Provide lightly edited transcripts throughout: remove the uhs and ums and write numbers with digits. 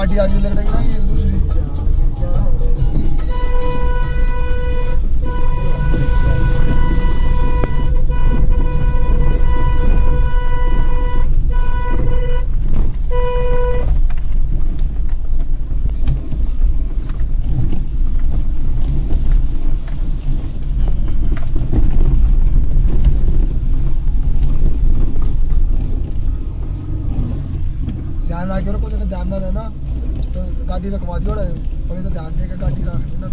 गाड़ी आगे लग रही है ना ये दूसरी। ध्यान रखियो ना, कुछ ध्यान ना रहना तो गाड़ी रखवा दियो। पहले तो ध्यान देकर गाड़ी रख देना।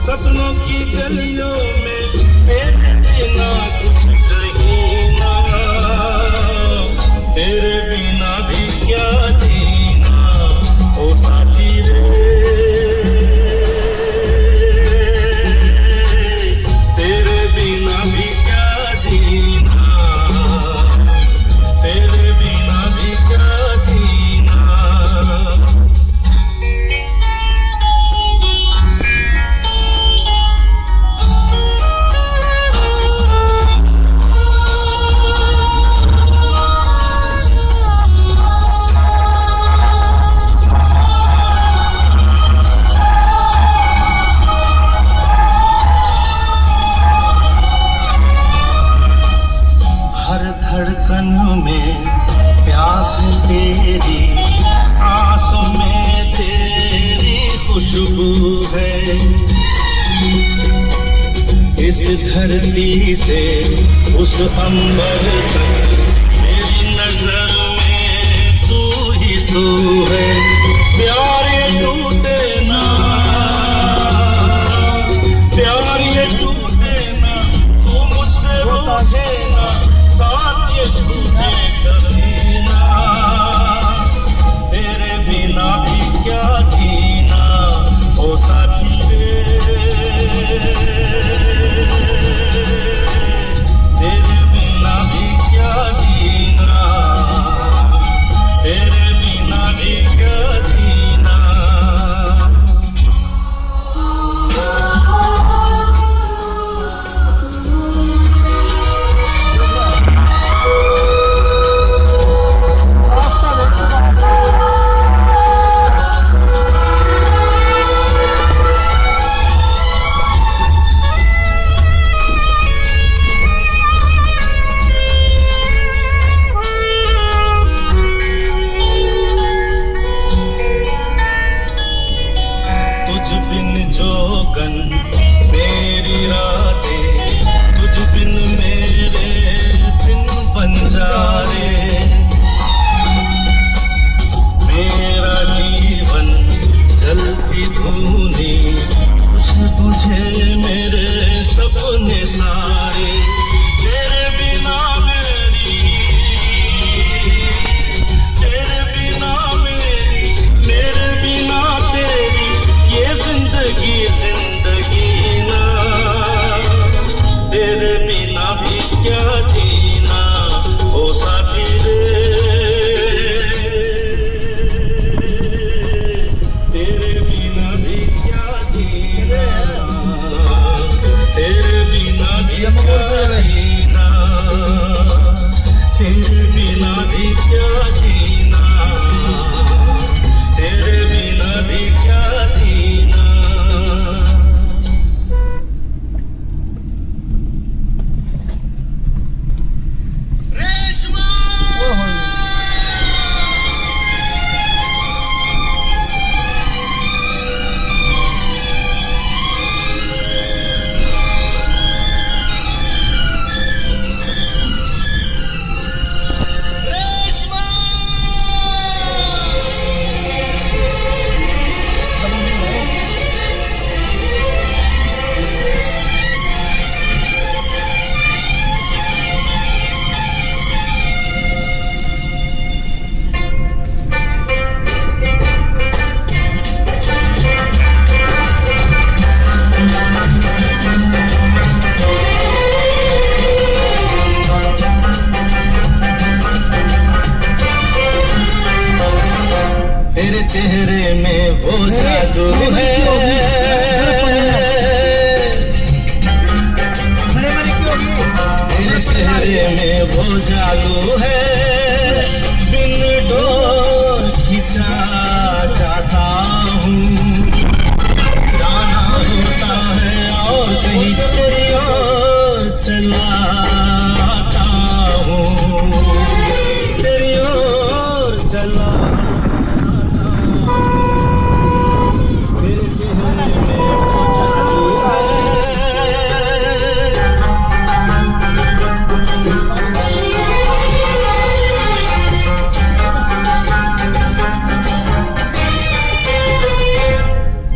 सपनों की गलियों में तेरे बिना कुछ कहीं ना, तेरे बिना भी क्या जीना ओ साथी रे, तेरे बिना भी क्या जीना, तेरे बिना भी क्या जीना। धड़कन में प्यास तेरी, सांसों में तेरी खुशबू है। इस धरती से उस अंबर तक मेरी नजर में तू ही तू है। प्यार ये टूटे ना, प्यार ये टूटे ना, तू मुझसे रूठे ना, साथ ये छूटे करना, तेरे बिना भी क्या जीना ओ साथी रे, तेरे बिना भी क्या जीना, तेरे बिना भी क्या वो जादू है, बिन डोर खिंचा जाता हूँ, जाना होता है और कहीं तेरी ओर चला आता हूँ, तेरी ओर चला आता हूँ, तेरे चेहरे में वो जादू है।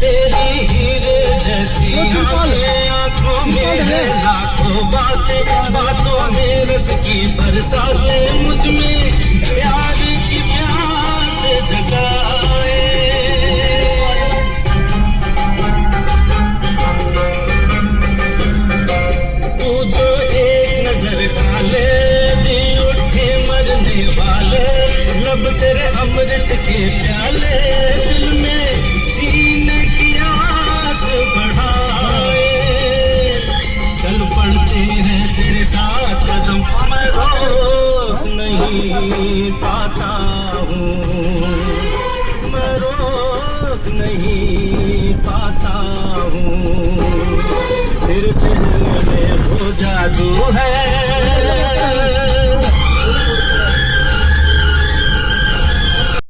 तेरी हीरे जैसी आंखें, आंखों में है लाखों बातें, बातों में रस की बरसातें, मुझ में प्यार की प्यास जगाए। तू जो एक नजर डाले, जी उठे मरने वाले, लब तेरे अमृत के प्याले, दिल में जीने की आस बढ़ाए। चल पड़ते हैं तेरे साथ कदम, मैं रोक नहीं पाता हूँ, मैं रोक नहीं पाता हूँ, तेरे चेहरे में वो जादू है,